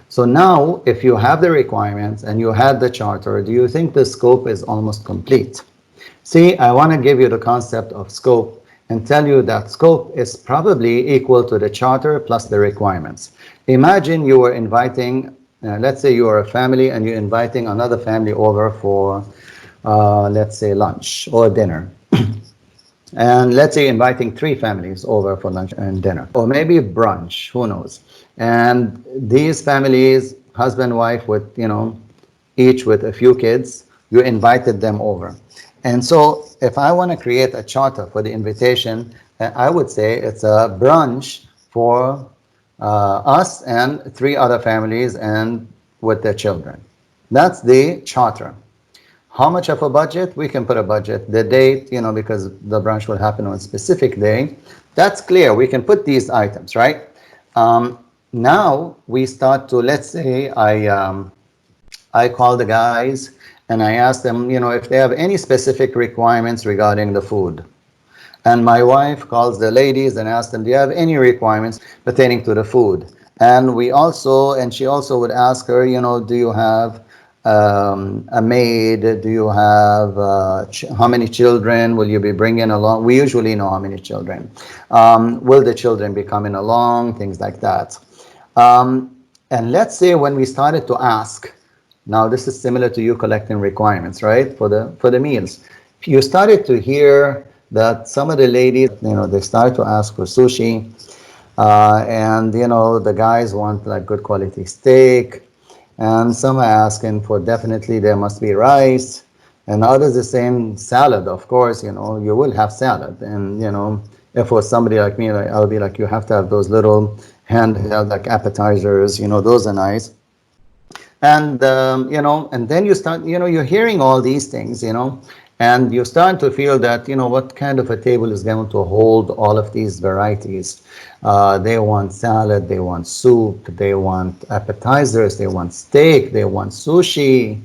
So now, if you have the requirements and you had the charter, do you think the scope is almost complete? See, I want to give you the concept of scope and tell you that scope is probably equal to the charter plus the requirements. Imagine you were inviting, let's say you are a family and you're inviting another family over for, let's say, lunch or dinner. And let's say inviting three families over for lunch and dinner, or maybe brunch, who knows. And these families, husband, wife, with, each with a few kids, you invited them over. And so if I want to create a charter for the invitation, I would say it's a brunch for us and three other families and with their children. That's the charter. How much of a budget? We can put a budget. The date, because the brunch will happen on a specific day. That's clear. We can put these items, right? Now we start to, let's say I call the guys and I ask them, if they have any specific requirements regarding the food. And my wife calls the ladies and asks them, do you have any requirements pertaining to the food? And she also would ask her, do you have a maid? Do you have, how many children will you be bringing along? We usually know how many children. Will the children be coming along? Things like that. And let's say when we started to ask, now this is similar to you collecting requirements, right? For the meals. You started to hear that some of the ladies, they start to ask for sushi, and the guys want like good quality steak, and some are asking for definitely there must be rice, and others the same salad. Of course, you will have salad, and if for somebody like me, I'll be like, you have to have those little handheld like appetizers, those are nice. And and then you start, you're hearing all these things, and you start to feel that, what kind of a table is going to hold all of these varieties. They want salad, they want soup, they want appetizers, they want steak, they want sushi.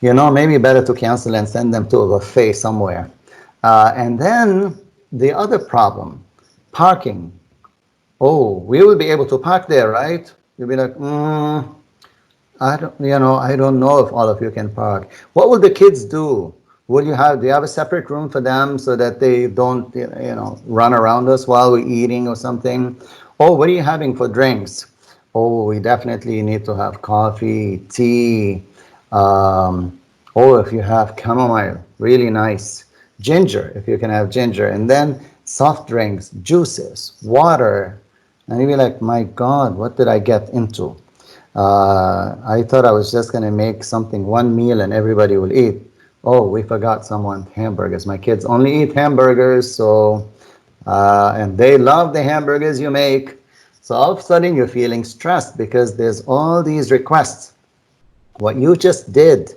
Maybe better to cancel and send them to a buffet somewhere. And then the other problem, parking. Oh, we will be able to park there, right? You'll be like, I don't know if all of you can park. What will the kids do? Do you have a separate room for them so that they don't, run around us while we're eating or something? Oh, what are you having for drinks? Oh, we definitely need to have coffee, tea. If you have chamomile, really nice. Ginger, if you can have ginger. And then soft drinks, juices, water. And you'll be like, my God, what did I get into? I thought I was just going to make something one meal and everybody will eat. Oh, we forgot someone hamburgers. My kids only eat hamburgers, so and they love the hamburgers you make. So all of a sudden you're feeling stressed because there's all these requests. What you just did,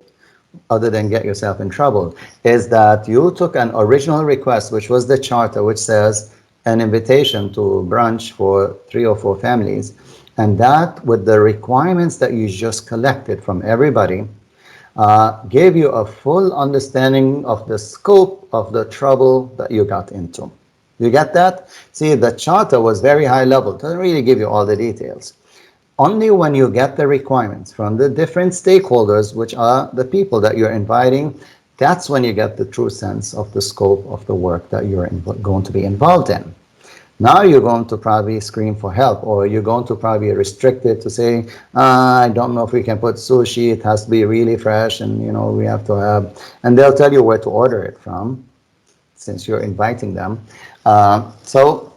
other than get yourself in trouble, is that you took an original request, which was the charter, which says an invitation to brunch for 3 or 4 families, and that with the requirements that you just collected from everybody, gave you a full understanding of the scope of the trouble that you got into. You get that? See, the charter was very high level. It doesn't really give you all the details. Only when you get the requirements from the different stakeholders, which are the people that you're inviting, that's when you get the true sense of the scope of the work that you're going to be involved in. Now you're going to probably scream for help, or you're going to probably restrict it to say, I don't know if we can put sushi, it has to be really fresh, and we have to have, and they'll tell you where to order it from, since you're inviting them. So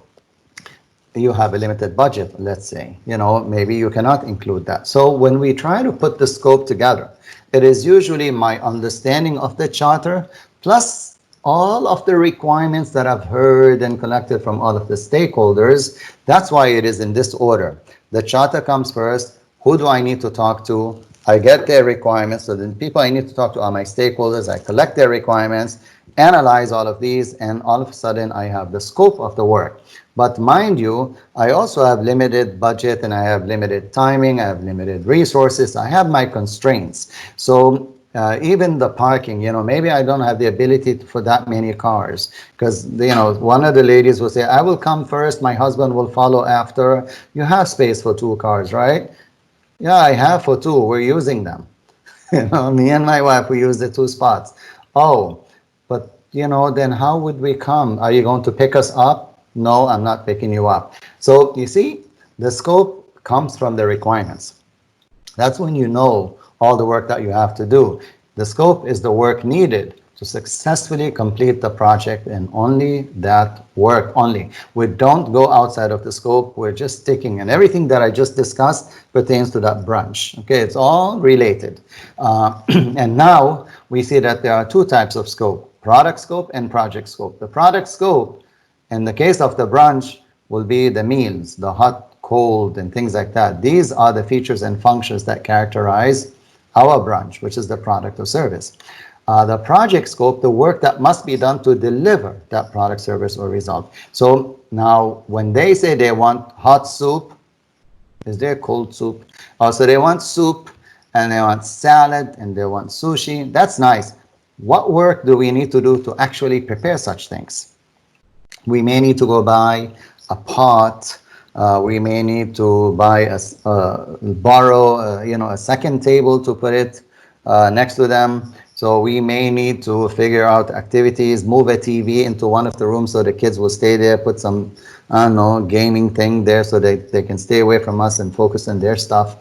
you have a limited budget, let's say, maybe you cannot include that. So when we try to put the scope together, it is usually my understanding of the charter plus all of the requirements that I've heard and collected from all of the stakeholders. That's why it is in this order. The charter comes first. Who do I need to talk to? I get their requirements. So the people I need to talk to are my stakeholders. I collect their requirements, analyze all of these, and all of a sudden I have the scope of the work. But mind you, I also have limited budget and I have limited timing, I have limited resources, I have my constraints. So even the parking, maybe I don't have the ability for that many cars, because one of the ladies will say, I will come first, my husband will follow after. You have space for 2 cars, right? Yeah, I have for two. We're using them. Me and my wife, we use the two spots. Oh, but then how would we come? Are you going to pick us up? No, I'm not picking you up. So you see, the scope comes from the requirements. That's when you know all the work that you have to do. The scope is the work needed to successfully complete the project, and only that work only. We don't go outside of the scope. We're just sticking, and everything that I just discussed pertains to that branch. Okay, it's all related. And now we see that there are two types of scope: product scope and project scope. The product scope, in the case of the branch, will be the meals, the hot, cold, and things like that. These are the features and functions that characterize our branch, which is the product or service. The project scope, the work that must be done to deliver that product, service, or result. So now, when they say they want hot soup, is there cold soup? So they want soup, and they want salad, and they want sushi. That's nice. What work do we need to do to actually prepare such things? We may need to go buy a pot. We may need to buy borrow, a second table to put it next to them. So we may need to figure out activities, move a TV into one of the rooms so the kids will stay there, put some, I don't know, gaming thing there so they can stay away from us and focus on their stuff.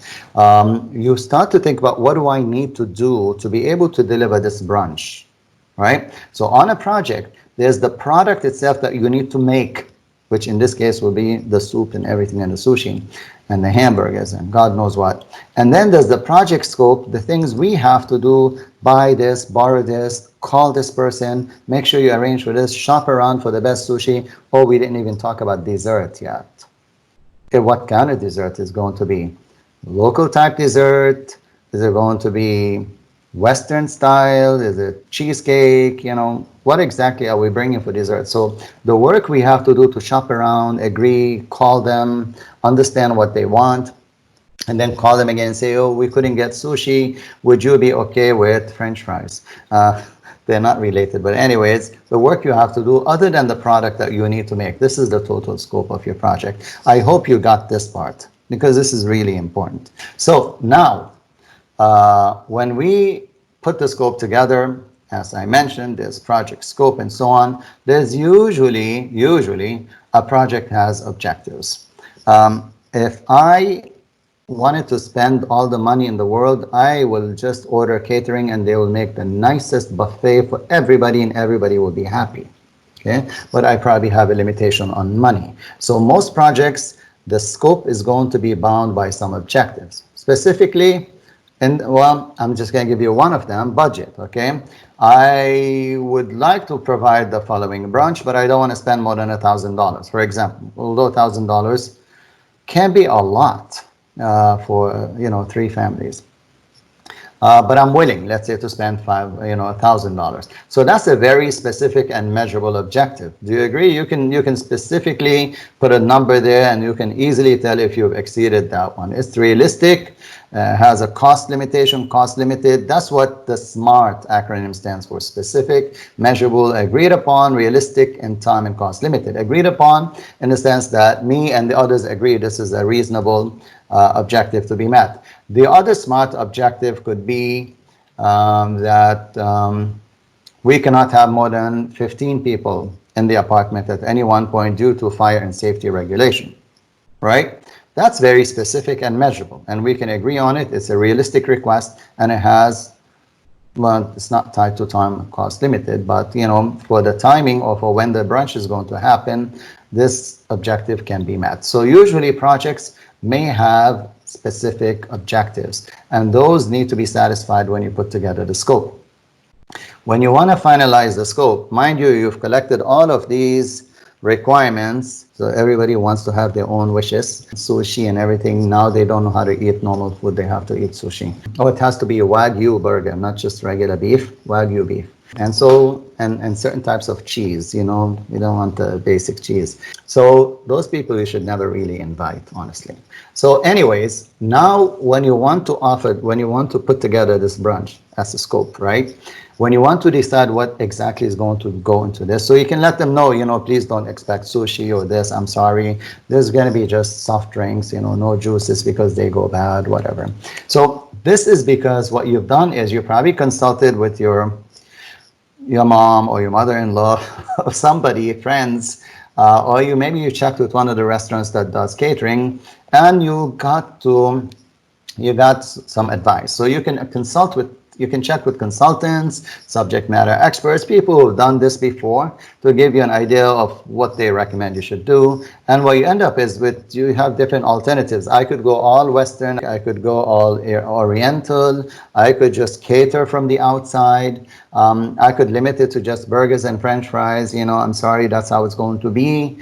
You start to think about, what do I need to do to be able to deliver this brunch, right? So on a project, there's the product itself that you need to make, which in this case will be the soup and everything, and the sushi and the hamburgers and God knows what. And then there's the project scope, the things we have to do: buy this, borrow this, call this person, make sure you arrange for this, shop around for the best sushi. Oh, we didn't even talk about dessert yet. Okay, what kind of dessert is going to be? Local type dessert? Is it going to be Western style? Is it cheesecake? What exactly are we bringing for dessert? So the work we have to do to shop around, agree, call them, understand what they want, and then call them again and say, oh, we couldn't get sushi. Would you be okay with French fries? They're not related, but anyways, the work you have to do other than the product that you need to make. This is the total scope of your project. I hope you got this part, because this is really important. So now, when we put the scope together, as I mentioned, there's project scope and so on. There's usually a project has objectives. If I wanted to spend all the money in the world, I will just order catering and they will make the nicest buffet for everybody and everybody will be happy. Okay, but I probably have a limitation on money. So most projects, the scope is going to be bound by some objectives. Specifically, and well, I'm just going to give you one of them: budget. Okay, I would like to provide the following brunch, but I don't want to spend more than $1,000, for example. Although $1,000 can be a lot for 3 families. But I'm willing, let's say, to spend $1,000. So that's a very specific and measurable objective. Do you agree? You can specifically put a number there, and you can easily tell if you've exceeded that one. It's realistic, has a cost limitation, cost limited. That's what the SMART acronym stands for: specific, measurable, agreed upon, realistic, and time and cost limited. Agreed upon in the sense that me and the others agree this is a reasonable objective to be met. The other SMART objective could be that we cannot have more than 15 people in the apartment at any one point due to fire and safety regulation, right? That's very specific and measurable, and we can agree on it. It's a realistic request, and it has, well, it's not tied to time cost limited, but for the timing or for when the brunch is going to happen, this objective can be met. So usually projects may have specific objectives, and those need to be satisfied when you put together the scope. When you want to finalize the scope, mind you, you've collected all of these requirements. So everybody wants to have their own wishes. Sushi and everything. Now they don't know how to eat normal food. They have to eat sushi. Oh, it has to be a Wagyu burger, not just regular beef. Wagyu beef. And so, and certain types of cheese, you know, you don't want the basic cheese. So those people you should never really invite, honestly. So anyways, now when you want to offer, when you want to put together this brunch as a scope, right? When you want to decide what exactly is going to go into this, so you can let them know, you know, please don't expect sushi or this, I'm sorry, there's going to be just soft drinks, you know, no juices because they go bad, whatever. So this is because what you've done is you probably consulted with your mom or your mother-in-law or somebody, friends, or you maybe you checked with one of the restaurants that does catering, and you got some advice. So you can consult with, you can check with consultants, subject matter experts, people who've done this before, to give you an idea of what they recommend you should do. And what you end up is with, you have different alternatives. I could go all Western, I could go all Oriental, I could just cater from the outside. I could limit it to just burgers and French fries. You know, I'm sorry, that's how it's going to be.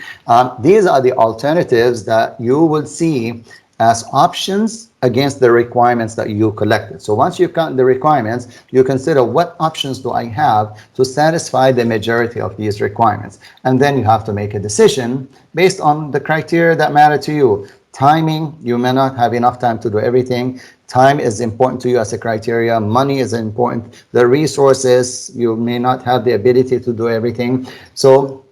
These are the alternatives that you will see as options against the requirements that you collected. So once you count the requirements, you consider what options do I have to satisfy the majority of these requirements. And then you have to make a decision based on the criteria that matter to you. Timing, you may not have enough time to do everything. Time is important to you as a criteria. Money is important. The resources, you may not have the ability to do everything. So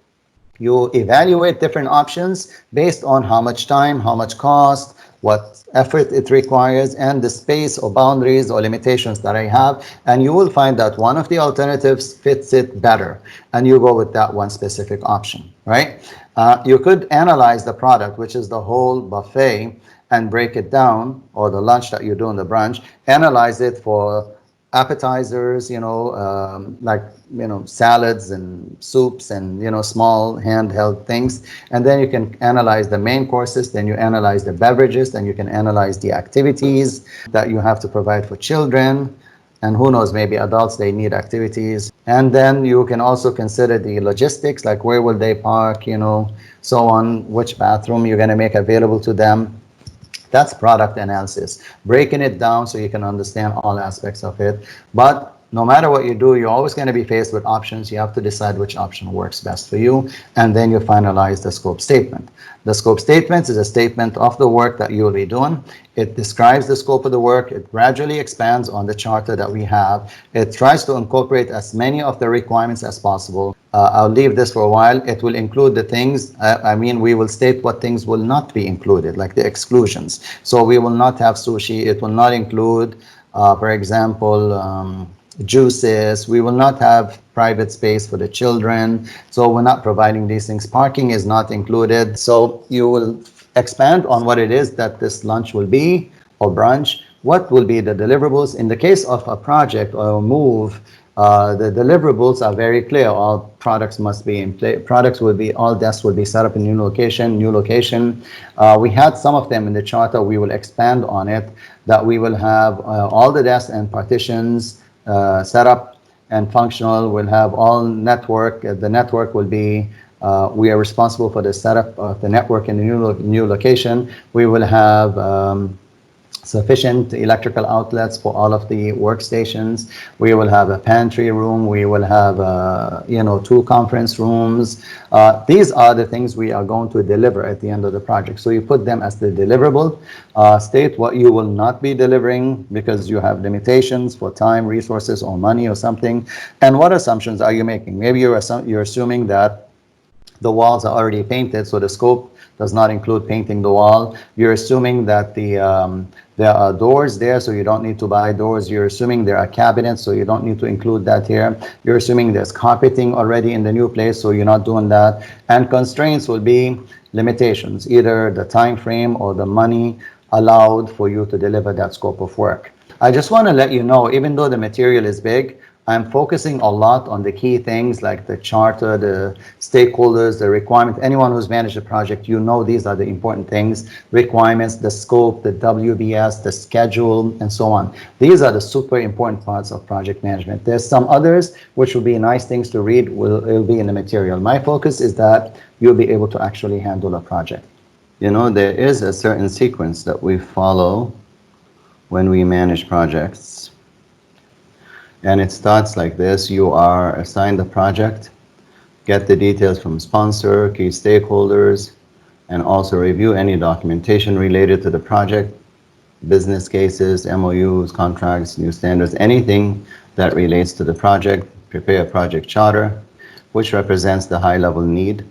you evaluate different options based on how much time, how much cost, what effort it requires, and the space or boundaries or limitations that I have. And you will find that one of the alternatives fits it better, and you go with that one specific option, right? You could analyze the product, which is the whole buffet, and break it down, or the lunch that you do in the brunch, analyze it for appetizers, you know, like, you know, salads and soups and, you know, small handheld things. And then you can analyze the main courses, then you analyze the beverages, then you can analyze the activities that you have to provide for children. And who knows, maybe adults, they need activities. And then you can also consider the logistics, like where will they park, you know, so on, which bathroom you're going to make available to them. That's product analysis, breaking it down so you can understand all aspects of it. But no matter what you do, you're always going to be faced with options. You have to decide which option works best for you, and then you finalize the scope statement. The scope statement is a statement of the work that you'll be doing. It describes the scope of the work. It gradually expands on the charter that we have. It tries to incorporate as many of the requirements as possible. I'll leave this for a while. It will include the things, I mean, we will state what things will not be included, like the exclusions. So we will not have sushi. It will not include, for example, juices. We will not have private space for the children. So we're not providing these things. Parking is not included. So you will expand on what it is that this lunch will be, or brunch. What will be the deliverables? In the case of a project or a move, the deliverables are very clear. All products must be in place. Products will be, all desks will be set up in new location, new location. We had some of them in the charter. We will expand on it, that we will have all the desks and partitions set up and functional. We'll have all network. The network will be, we are responsible for the setup of the network in the new location. We will have sufficient electrical outlets for all of the workstations. We will have a pantry room. We will have, you know, 2 conference rooms. These are the things we are going to deliver at the end of the project. So you put them as the deliverable. State what you will not be delivering because you have limitations for time, resources, or money or something. And what assumptions are you making? Maybe you're assuming that the walls are already painted, so the scope does not include painting the wall. You're assuming that there are doors there, so you don't need to buy doors. You're assuming there are cabinets, so you don't need to include that here. You're assuming there's carpeting already in the new place, so you're not doing that. And constraints will be limitations, either the time frame or the money allowed for you to deliver that scope of work. I just want to let you know, even though the material is big, I'm focusing a lot on the key things like the charter, the stakeholders, the requirement. Anyone who's managed a project, you know these are the important things: requirements, the scope, the WBS, the schedule, and so on. These are the super important parts of project management. There's some others which will be nice things to read, it'll be in the material. My focus is that you'll be able to actually handle a project. You know, there is a certain sequence that we follow when we manage projects. And it starts like this. You are assigned the project, get the details from sponsor, key stakeholders, and also review any documentation related to the project, business cases, MOUs, contracts, new standards, anything that relates to the project. Prepare a project charter, which represents the high-level need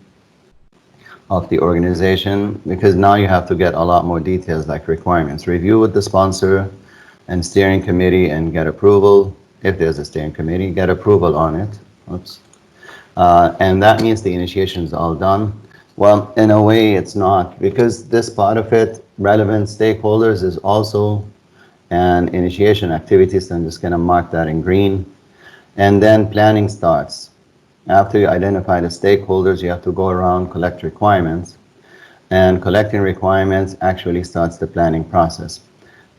of the organization, because now you have to get a lot more details like requirements. Review with the sponsor and steering committee and get approval. If there's a steering committee, get approval on it. Oops. And that means the initiation is all done. Well, in a way, it's not, because this part of it, relevant stakeholders, is also an initiation activity, so I'm just going to mark that in green. And then planning starts. After you identify the stakeholders, you have to go around, collect requirements, and collecting requirements actually starts the planning process.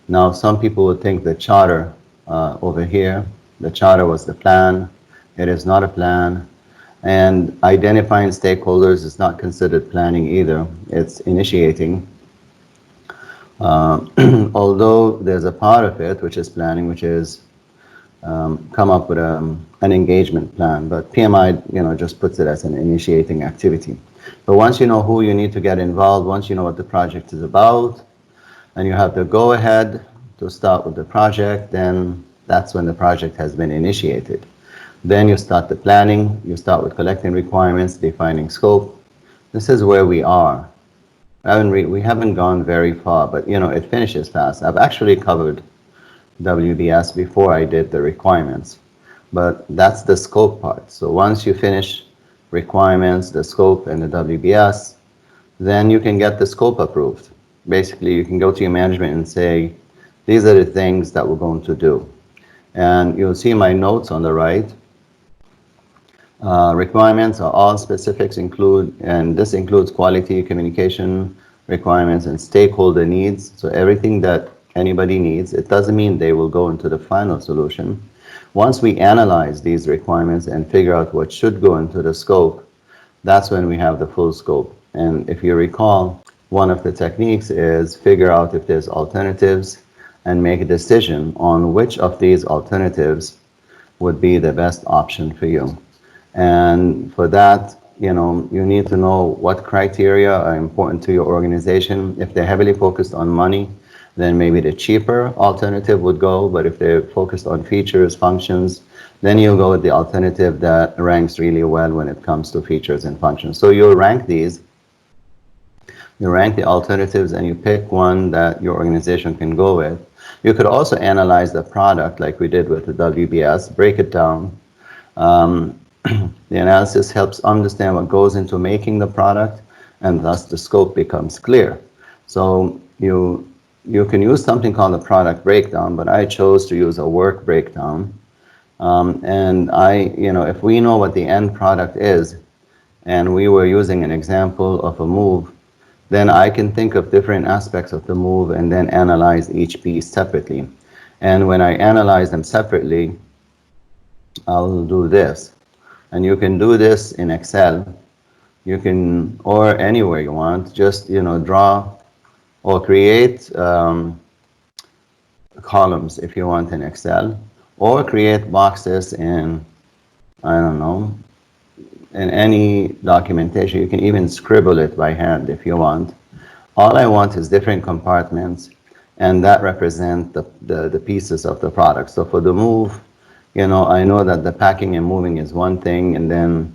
Now, some people would think the charter over here, the charter was the plan. It is not a plan. And identifying stakeholders is not considered planning either. It's initiating. Although there's a part of it, which is planning, which is come up with an engagement plan. But PMI, just puts it as an initiating activity. But once you know who you need to get involved, once you know what the project is about, and you have the go-ahead to start with the project, then that's when the project has been initiated. Then you start the planning, you start with collecting requirements, defining scope. This is where we are. We haven't gone very far, but it finishes fast. I've actually covered WBS before I did the requirements, but that's the scope part. So once you finish requirements, the scope, and the WBS, then you can get the scope approved. Basically, you can go to your management and say, these are the things that we're going to do. And you'll see my notes on the right. Requirements are all specifics and this includes quality, communication requirements, and stakeholder needs. So everything that anybody needs, it doesn't mean they will go into the final solution. Once we analyze these requirements and figure out what should go into the scope, that's when we have the full scope. And if you recall, one of the techniques is figure out if there's alternatives and make a decision on which of these alternatives would be the best option for you. And for that, you need to know what criteria are important to your organization. If they're heavily focused on money, then maybe the cheaper alternative would go. But if they're focused on features, functions, then you'll go with the alternative that ranks really well when it comes to features and functions. So you'll rank these. You rank the alternatives and you pick one that your organization can go with. You could also analyze the product like we did with the WBS, break it down. The analysis helps understand what goes into making the product, and thus the scope becomes clear. So you can use something called a product breakdown, but I chose to use a work breakdown. And if we know what the end product is, and we were using an example of a move, then I can think of different aspects of the move and then analyze each piece separately. And when I analyze them separately, I'll do this. And you can do this in Excel. You can, or anywhere you want, just draw or create columns if you want in Excel, or create boxes in, I don't know, in any documentation. You can even scribble it by hand if you want. All I want is different compartments, and that represent the pieces of the product. So for the move, I know that the packing and moving is one thing, and then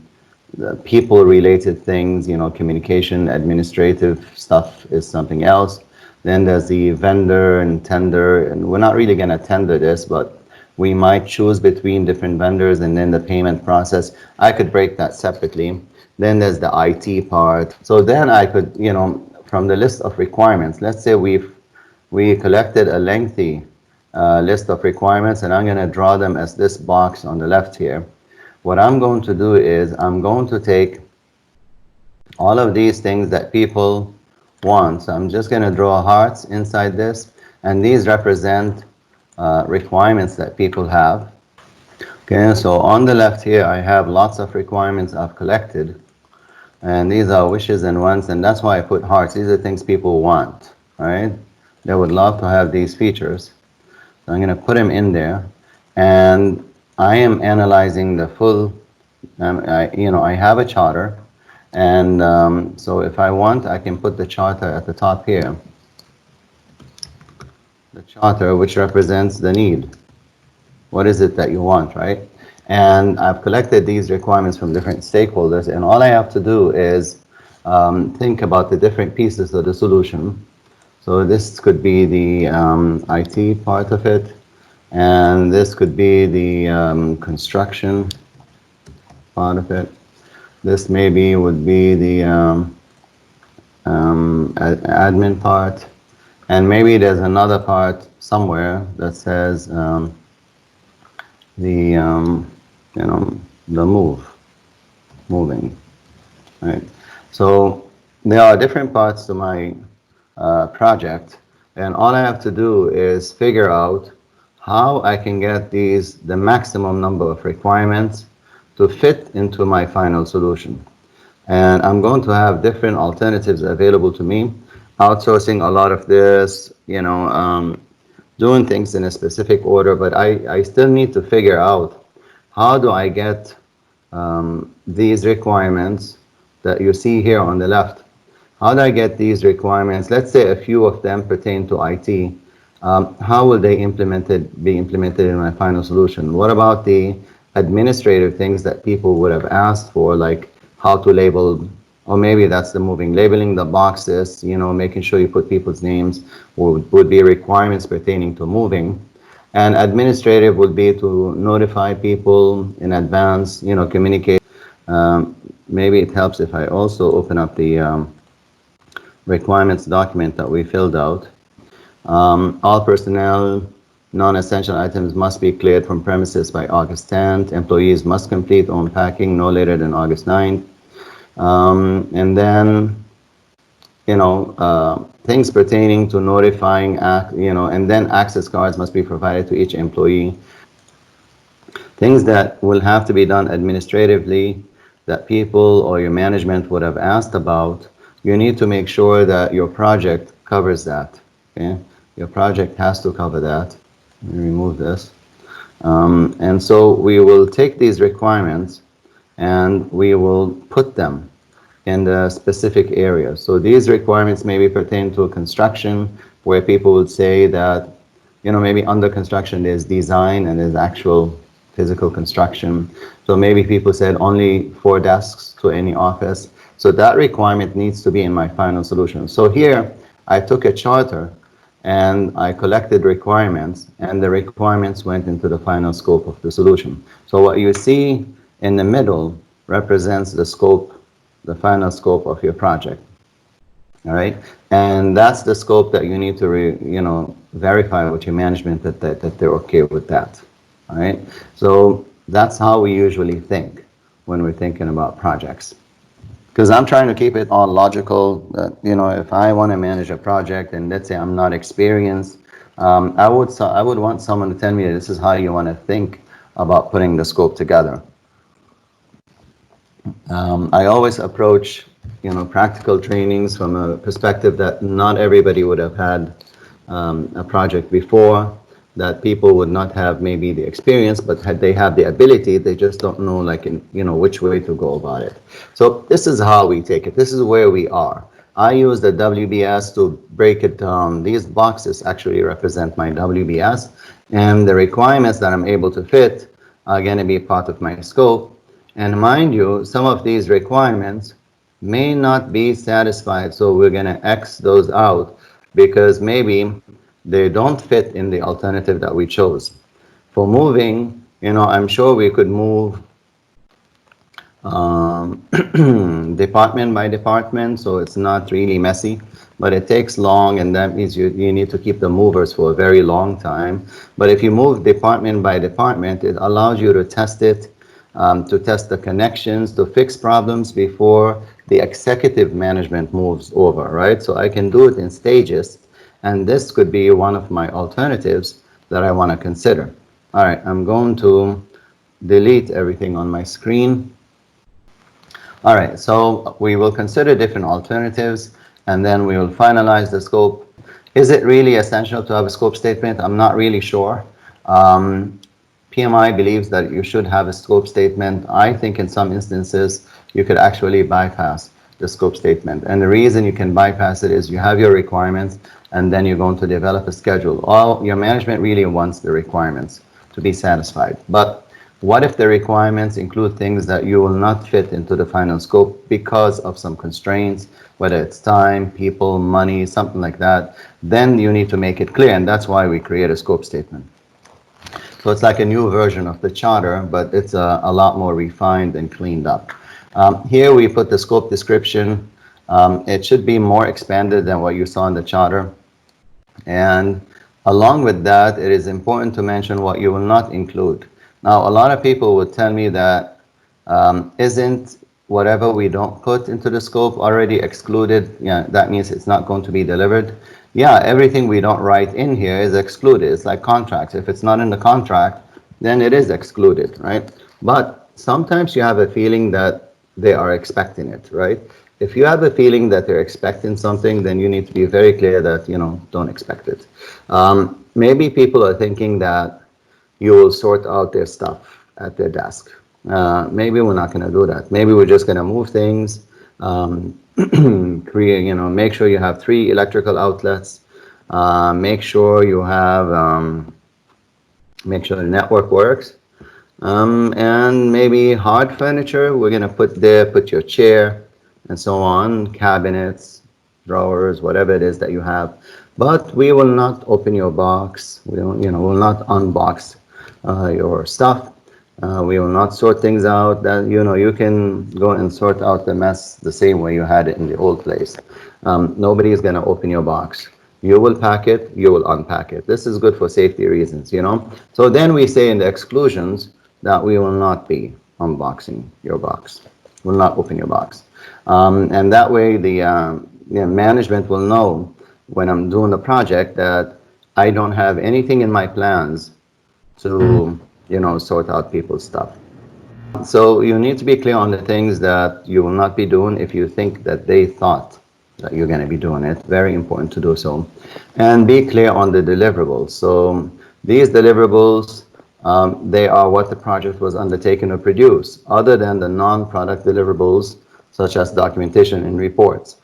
the people-related things, communication, administrative stuff is something else. Then there's the vendor and tender, and we're not really going to tender this, but we might choose between different vendors, and then the payment process. I could break that separately. Then there's the IT part. So then I could, from the list of requirements, let's say we collected a lengthy list of requirements, and I'm going to draw them as this box on the left here. What I'm going to do is I'm going to take all of these things that people want. So I'm just going to draw hearts inside this, and these represent requirements that people have. Okay, so on the left here, I have lots of requirements I've collected, and these are wishes and wants, and that's why I put hearts. These are things people want, right? They would love to have these features. So I'm going to put them in there, and I am analyzing the full, I have a charter, and so if I want, I can put the charter at the top here. The charter, which represents the need. What is it that you want, right? And I've collected these requirements from different stakeholders, and all I have to do is think about the different pieces of the solution. So this could be the IT part of it, and this could be the construction part of it. This maybe would be the admin part, and maybe there's another part somewhere that says the the moving, right? So there are different parts to my project, and all I have to do is figure out how I can get the maximum number of requirements to fit into my final solution. And I'm going to have different alternatives available to me, outsourcing a lot of this, doing things in a specific order, but I still need to figure out how do I get these requirements that you see here on the left. How do I get these requirements? Let's say a few of them pertain to IT. How will they be implemented in my final solution? What about the administrative things that people would have asked for, like how to label, or maybe that's the moving, labeling the boxes, making sure you put people's names, would be requirements pertaining to moving. And administrative would be to notify people in advance, communicate. Maybe it helps if I also open up the requirements document that we filled out. All personnel, non-essential items must be cleared from premises by August 10th. Employees must complete own packing no later than August 9th. And then, things pertaining to notifying, and then access cards must be provided to each employee. Things that will have to be done administratively that people or your management would have asked about, you need to make sure that your project covers that. Okay? Your project has to cover that. Let me remove this. And so we will take these requirements and we will put them in the specific areas. So these requirements maybe pertain to construction, where people would say that, maybe under construction there's design and there's actual physical construction. So maybe people said only 4 desks to any office. So that requirement needs to be in my final solution. So here I took a charter and I collected requirements, and the requirements went into the final scope of the solution. So what you see in the middle represents the scope, the final scope of your project. All right, and that's the scope that you need to verify with your management that they're okay with that. All right, so that's how we usually think when we're thinking about projects. Because I'm trying to keep it all logical. If I want to manage a project and let's say I'm not experienced, I would want someone to tell me this is how you want to think about putting the scope together. I always approach practical trainings from a perspective that not everybody would have had a project before, that people would not have maybe the experience, but they have the ability, they just don't know which way to go about it. So this is how we take it. This is where we are. I use the WBS to break it down. These boxes actually represent my WBS, and the requirements that I'm able to fit are going to be part of my scope. And mind you, some of these requirements may not be satisfied, so we're going to X those out because maybe they don't fit in the alternative that we chose. For moving, I'm sure we could move department by department, so it's not really messy, but it takes long, and that means you need to keep the movers for a very long time. But if you move department by department, it allows you to test it, to test the connections, to fix problems before the executive management moves over, right? So I can do it in stages, and this could be one of my alternatives that I want to consider. All right, I'm going to delete everything on my screen. All right, so we will consider different alternatives, and then we will finalize the scope. Is it really essential to have a scope statement? I'm not really sure. PMI believes that you should have a scope statement. I think in some instances you could actually bypass the scope statement. And the reason you can bypass it is you have your requirements and then you're going to develop a schedule. All your management really wants the requirements to be satisfied. But what if the requirements include things that you will not fit into the final scope because of some constraints, whether it's time, people, money, something like that? Then you need to make it clear, and that's why we create a scope statement. So it's like a new version of the charter, but it's a lot more refined and cleaned up. Here we put the scope description. It should be more expanded than what you saw in the charter. And along with that, it is important to mention what you will not include. Now, a lot of people would tell me that isn't whatever we don't put into the scope already excluded? Yeah, that means it's not going to be delivered. Yeah, everything we don't write in here is excluded. It's like contracts. If it's not in the contract, then it is excluded, right? But sometimes you have a feeling that they are expecting it, right? If you have a feeling that they're expecting something, then you need to be very clear that, don't expect it. Maybe people are thinking that you will sort out their stuff at their desk. Maybe we're not going to do that. Maybe we're just going to move things, create, make sure you have 3 electrical outlets, make sure you have, make sure the network works, and maybe hard furniture, we're going to put there, put your chair, and so on, cabinets, drawers, whatever it is that you have. But we will not open your box. We don't, will not unbox your stuff. We will not sort things out. That you can go and sort out the mess the same way you had it in the old place. Nobody is going to open your box. You will pack it. You will unpack it. This is good for safety reasons. So then we say in the exclusions that we will not be unboxing your box. Will not open your box. And that way the management will know when I'm doing the project that I don't have anything in my plans to, sort out people's stuff. So you need to be clear on the things that you will not be doing if you think that they thought that you're going to be doing it. Very important to do so. And be clear on the deliverables. So these deliverables, they are what the project was undertaken to produce, other than the non-product deliverables, such as documentation and reports.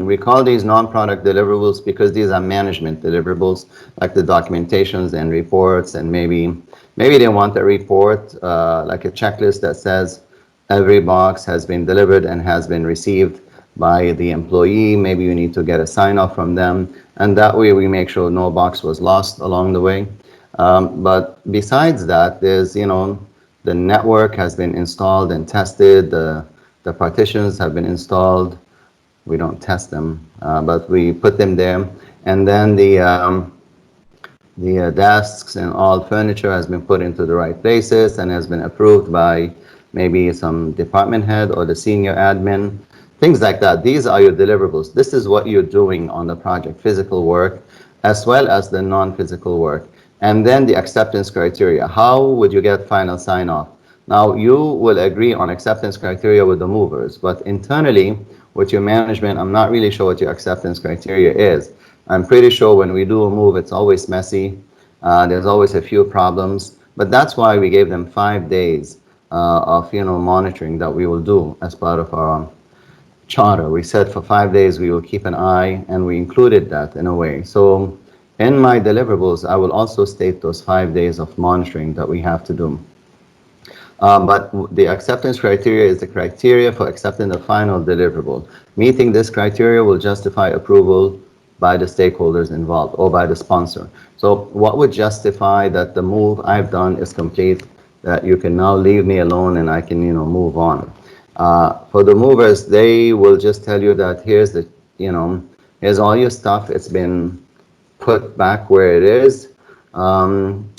We call these non-product deliverables because these are management deliverables, like the documentations and reports, and maybe they want a report, like a checklist that says every box has been delivered and has been received by the employee. Maybe you need to get a sign-off from them, and that way we make sure no box was lost along the way. But besides that, there's, the network has been installed and tested, the partitions have been installed. We don't test them, but we put them there. And then the desks and all furniture has been put into the right places and has been approved by maybe some department head or the senior admin, things like that. These are your deliverables. This is what you're doing on the project, physical work, as well as the non-physical work. And then the acceptance criteria. How would you get final sign-off? Now, you will agree on acceptance criteria with the movers, but internally, with your management, I'm not really sure what your acceptance criteria is. I'm pretty sure when we do a move, it's always messy. There's always a few problems, but that's why we gave them 5 days of monitoring that we will do as part of our charter. We said for 5 days we will keep an eye, and we included that in a way. So in my deliverables, I will also state those 5 days of monitoring that we have to do. But the acceptance criteria is the criteria for accepting the final deliverable. Meeting this criteria will justify approval by the stakeholders involved or by the sponsor. So what would justify that the move I've done is complete, that you can now leave me alone and I can, move on? For the movers, they will just tell you that here's the, here's all your stuff. It's been put back where it is.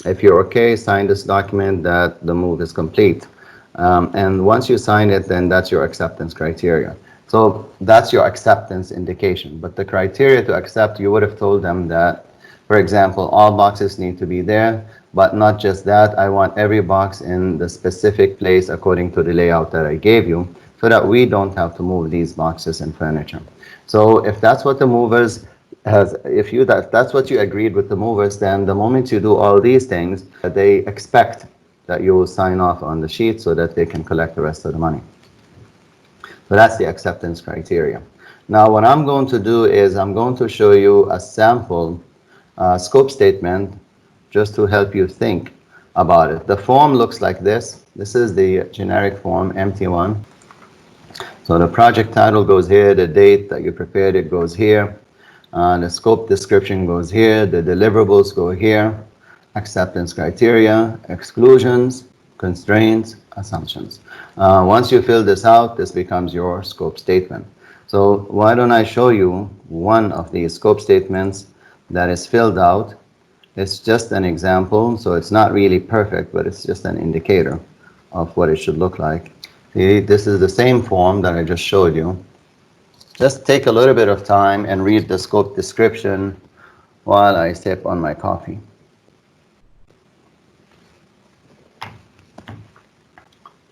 If you're okay, sign this document that the move is complete. And once you sign it, then that's your acceptance criteria. So that's your acceptance indication. But the criteria to accept, you would have told them that, for example, all boxes need to be there, but not just that, I want every box in the specific place according to the layout that I gave you, so that we don't have to move these boxes and furniture. So if that's what the movers As if you that's what you agreed with the movers, then the moment you do all these things, they expect that you will sign off on the sheet so that they can collect the rest of the money. So that's the acceptance criteria. Now, what I'm going to do is I'm going to show you a sample scope statement just to help you think about it. The form looks like this. This is the generic form, empty one. So the project title goes here, the date that you prepared it goes here, the scope description goes here, the deliverables go here, acceptance criteria, exclusions, constraints, assumptions. Once you fill this out, this becomes your scope statement. So why don't I show you one of these scope statements that is filled out. It's just an example, so it's not really perfect, but it's just an indicator of what it should look like. See, this is the same form that I just showed you. Just take a little bit of time and read the scope description while I sip on my coffee.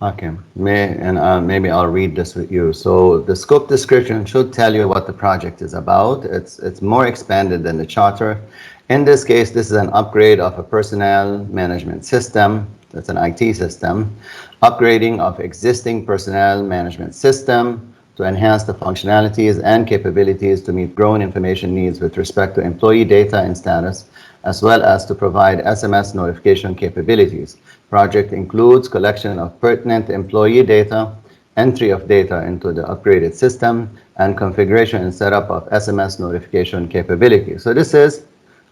Okay, maybe I'll read this with you. So the scope description should tell you what the project is about. It's more expanded than the charter. In this case, this is an upgrade of a personnel management system. That's an IT system. Upgrading of existing personnel management system to enhance the functionalities and capabilities to meet growing information needs with respect to employee data and status, as well as to provide SMS notification capabilities. Project includes collection of pertinent employee data, entry of data into the upgraded system, and configuration and setup of SMS notification capabilities. So this is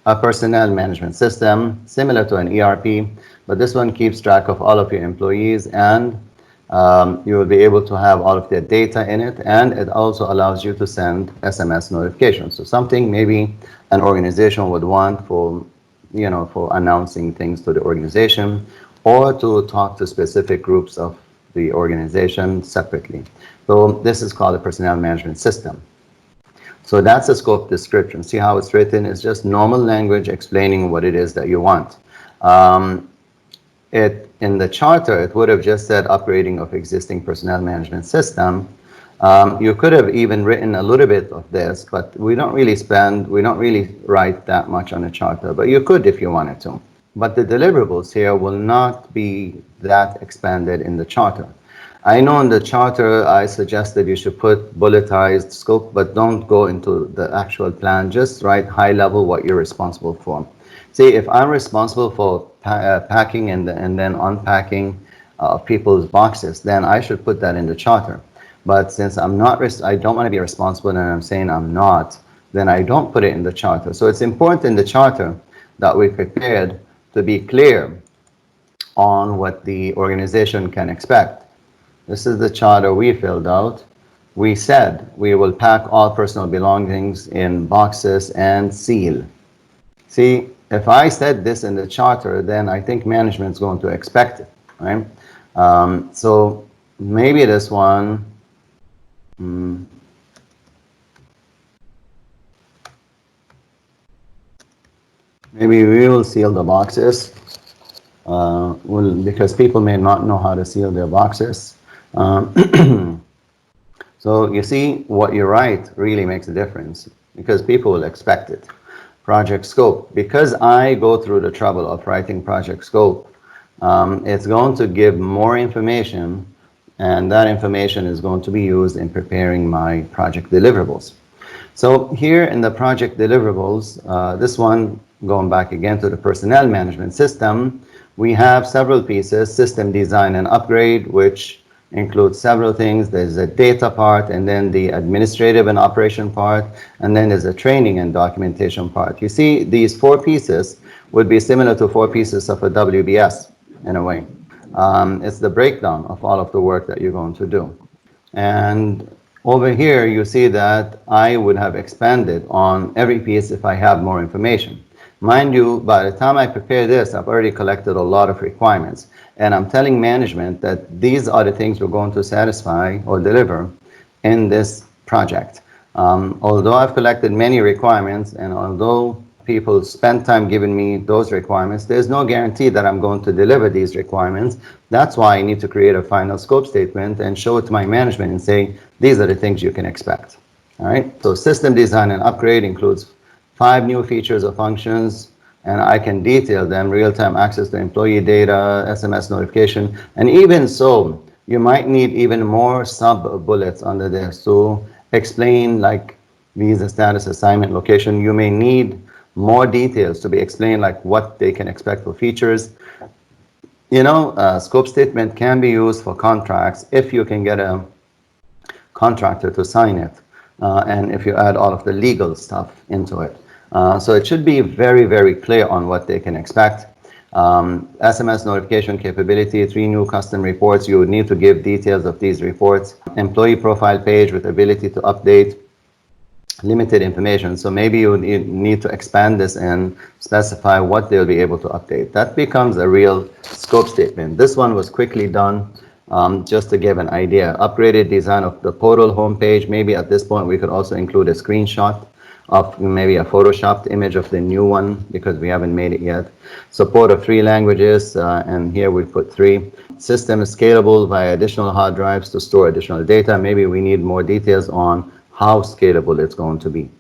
a personnel management system similar to an ERP, but this one keeps track of all of your employees, and you will be able to have all of their data in it, and it also allows you to send SMS notifications. So something maybe an organization would want for, for announcing things to the organization, or to talk to specific groups of the organization separately. So this is called a personnel management system. So that's a scope description. See how it's written? It's just normal language explaining what it is that you want. In the charter, it would have just said upgrading of existing personnel management system. You could have even written a little bit of this, but we don't really write that much on a charter, but you could if you wanted to. But the deliverables here will not be that expanded in the charter. I know in the charter, I suggested you should put bulletized scope, but don't go into the actual plan. Just write high level what you're responsible for. See, if I'm responsible for packing and then unpacking people's boxes, then I should put that in the charter. But since I'm not, I don't want to be responsible, and I'm saying I'm not, then I don't put it in the charter. So it's important in the charter that we prepared to be clear on what the organization can expect. This is the charter we filled out. We said we will pack all personal belongings in boxes and seal. See, if I said this in the charter, then I think management is going to expect it, right? So maybe this one, maybe we will seal the boxes, because people may not know how to seal their boxes. So you see, what you write really makes a difference because people will expect it. Project scope. Because I go through the trouble of writing project scope, it's going to give more information, and that information is going to be used in preparing my project deliverables. So here in the project deliverables, this one, going back again to the personnel management system, we have several pieces: system design and upgrade, which includes several things. There's a data part, and then the administrative and operation part, and then there's a training and documentation part. You see, these 4 pieces would be similar to 4 pieces of a WBS in a way. It's the breakdown of all of the work that you're going to do. And over here, you see that I would have expanded on every piece if I have more information. Mind you, by the time I prepare this, I've already collected a lot of requirements. And I'm telling management that these are the things we're going to satisfy or deliver in this project. Although I've collected many requirements, and although people spend time giving me those requirements, there's no guarantee that I'm going to deliver these requirements. That's why I need to create a final scope statement and show it to my management and say, these are the things you can expect. All right, so system design and upgrade includes 5 new features or functions, and I can detail them: real-time access to employee data, SMS notification, and even so, you might need even more sub-bullets under this to explain, like visa status, assignment, location. You may need more details to be explained, like what they can expect for features. Scope statement can be used for contracts if you can get a contractor to sign it, and if you add all of the legal stuff into it. So it should be very, very clear on what they can expect. SMS notification capability, 3 new custom reports. You would need to give details of these reports. Employee profile page with ability to update limited information. So maybe you need to expand this and specify what they'll be able to update. That becomes a real scope statement. This one was quickly done. Just to give an idea, upgraded design of the portal homepage. Maybe at this point we could also include a screenshot of maybe a photoshopped image of the new one, because we haven't made it yet. Support of 3 languages, and here we put 3. System is scalable via additional hard drives to store additional data. Maybe we need more details on how scalable it's going to be.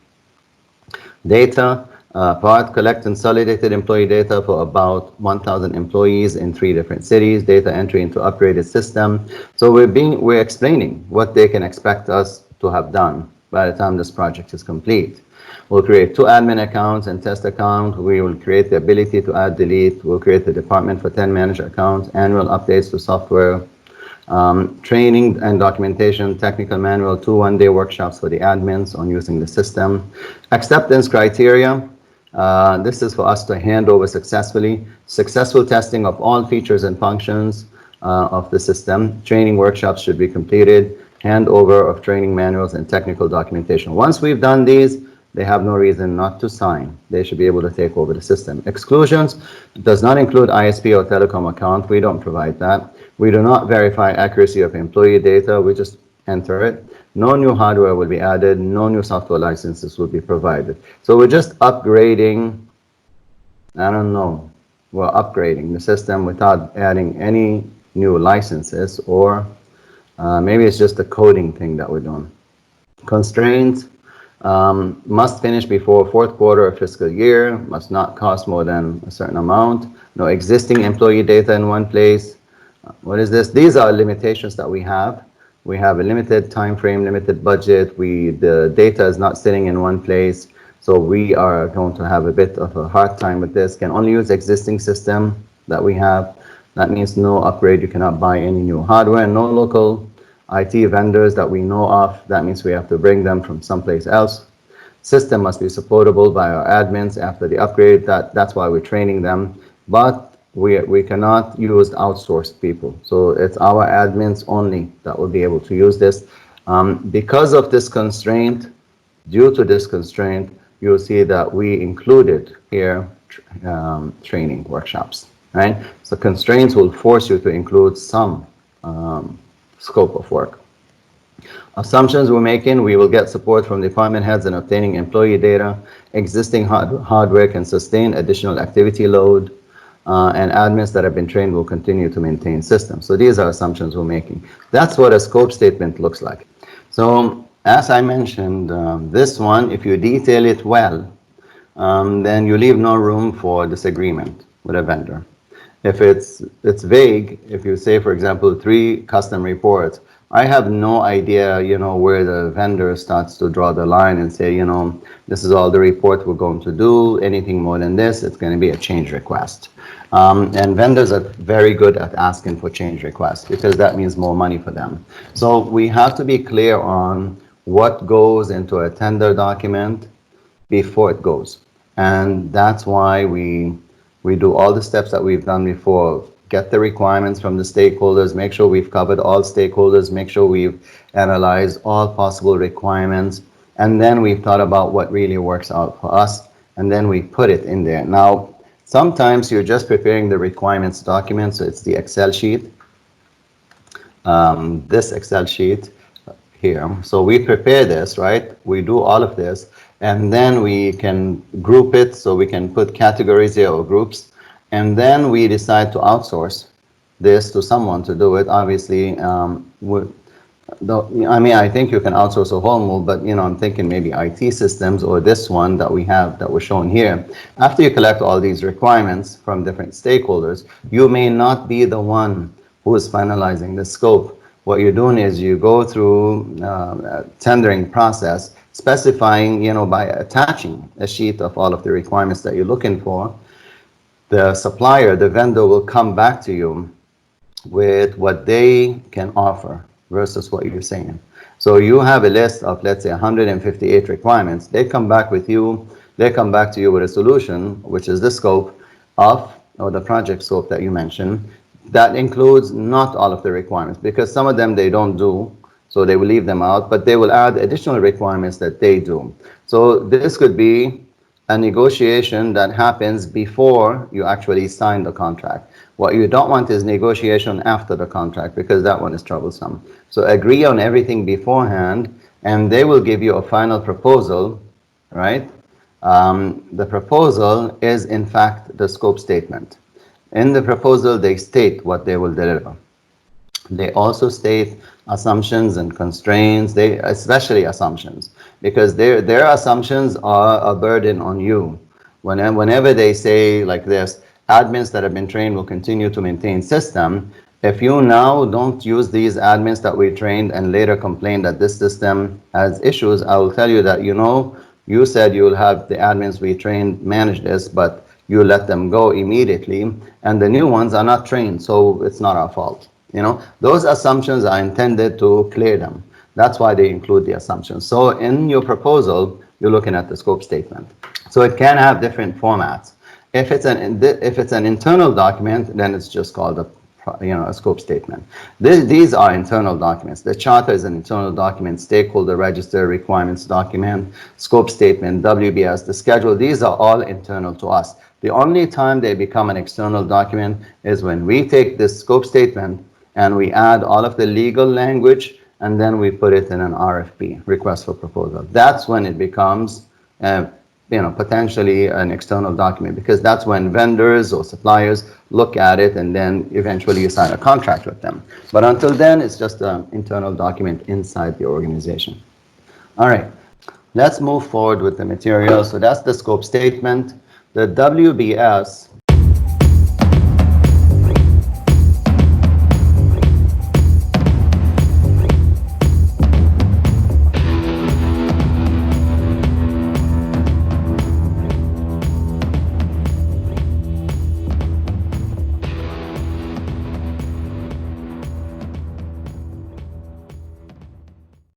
Data part, collect consolidated employee data for about 1,000 employees in 3 different cities. Data entry into upgraded system. So we're explaining what they can expect us to have done by the time this project is complete. We'll create 2 admin accounts and test account. We will create the ability to add, delete. We'll create the department for 10 manager accounts, annual updates to software, training and documentation, technical manual, 2 one-day workshops for the admins on using the system. Acceptance criteria. This is for us to hand over successfully. Successful testing of all features and functions of the system. Training workshops should be completed. Handover of training manuals and technical documentation. Once we've done these, they have no reason not to sign. They should be able to take over the system. Exclusions does not include ISP or telecom account. We don't provide that. We do not verify accuracy of employee data. We just enter it. No new hardware will be added. No new software licenses will be provided. So we're just upgrading, we're upgrading the system without adding any new licenses, or maybe it's just a coding thing that we're doing. Constraints. Must finish before 4th quarter of fiscal year, must not cost more than a certain amount, no existing employee data in one place. What is this? These are limitations that we have. We have a limited time frame, limited budget. The data is not sitting in one place, so we are going to have a bit of a hard time with this. Can only use existing system that we have. That means no upgrade. You cannot buy any new hardware. No local IT vendors that we know of. That means we have to bring them from someplace else. System must be supportable by our admins after the upgrade. That's why we're training them. But we cannot use outsourced people. So it's our admins only that will be able to use this. Because of this constraint, due to this constraint, you'll see that we included here training workshops, right? So constraints will force you to include some scope of work. Assumptions we're making: we will get support from department heads in obtaining employee data. Existing hardware can sustain additional activity load, and admins that have been trained will continue to maintain systems. So these are assumptions we're making. That's what a scope statement looks like. So as I mentioned, this one, if you detail it well, then you leave no room for disagreement with a vendor. If it's vague, if you say, for example, 3 custom reports, I have no idea, where the vendor starts to draw the line and say, this is all the report we're going to do. Anything more than this, it's going to be a change request. And vendors are very good at asking for change requests, because that means more money for them. So we have to be clear on what goes into a tender document before it goes. And that's why we do all the steps that we've done before. Get the requirements from the stakeholders, make sure we've covered all stakeholders, make sure we've analyzed all possible requirements, and then we've thought about what really works out for us, and then we put it in there. Now, sometimes you're just preparing the requirements document, so it's the Excel sheet, this Excel sheet here. So we prepare this, right? We do all of this, and then we can group it, so we can put categories here or groups. And then we decide to outsource this to someone to do it. Obviously, Though, I mean, I think you can outsource a whole move, but I'm thinking maybe IT systems or this one that we have that was shown here. After you collect all these requirements from different stakeholders, you may not be the one who is finalizing the scope. What you're doing is you go through a tendering process, specifying, by attaching a sheet of all of the requirements that you're looking for. The supplier, the vendor will come back to you with what they can offer versus what you're saying. So you have a list of, let's say, 158 requirements. They come back to you with a solution, which is the scope of, or the project scope that you mentioned, that includes not all of the requirements, because some of them they don't do, so they will leave them out, but they will add additional requirements that they do. So this could be a negotiation that happens before you actually sign the contract. What you don't want is negotiation after the contract, because that one is troublesome. So agree on everything beforehand, and they will give you a final proposal, right? The proposal is, in fact, the scope statement. In the proposal, they state what they will deliver. They also state assumptions and constraints, especially assumptions, because their assumptions are a burden on you. Whenever they say like this, admins that have been trained will continue to maintain system, if you now don't use these admins that we trained and later complain that this system has issues, I will tell you that, you said you will have the admins we trained manage this, but you let them go immediately, and the new ones are not trained, so it's not our fault. Those assumptions are intended to clear them. That's why they include the assumptions. So in your proposal, you're looking at the scope statement. So it can have different formats. If it's an internal document, then it's just called a scope statement. These are internal documents. The charter is an internal document, stakeholder register requirements document, scope statement, WBS, the schedule. These are all internal to us. The only time they become an external document is when we take this scope statement and we add all of the legal language, and then we put it in an RFP, request for proposal. That's when it becomes potentially an external document, because that's when vendors or suppliers look at it, and then eventually you sign a contract with them. But until then, it's just an internal document inside the organization. All right, let's move forward with the material. So that's the scope statement. The WBS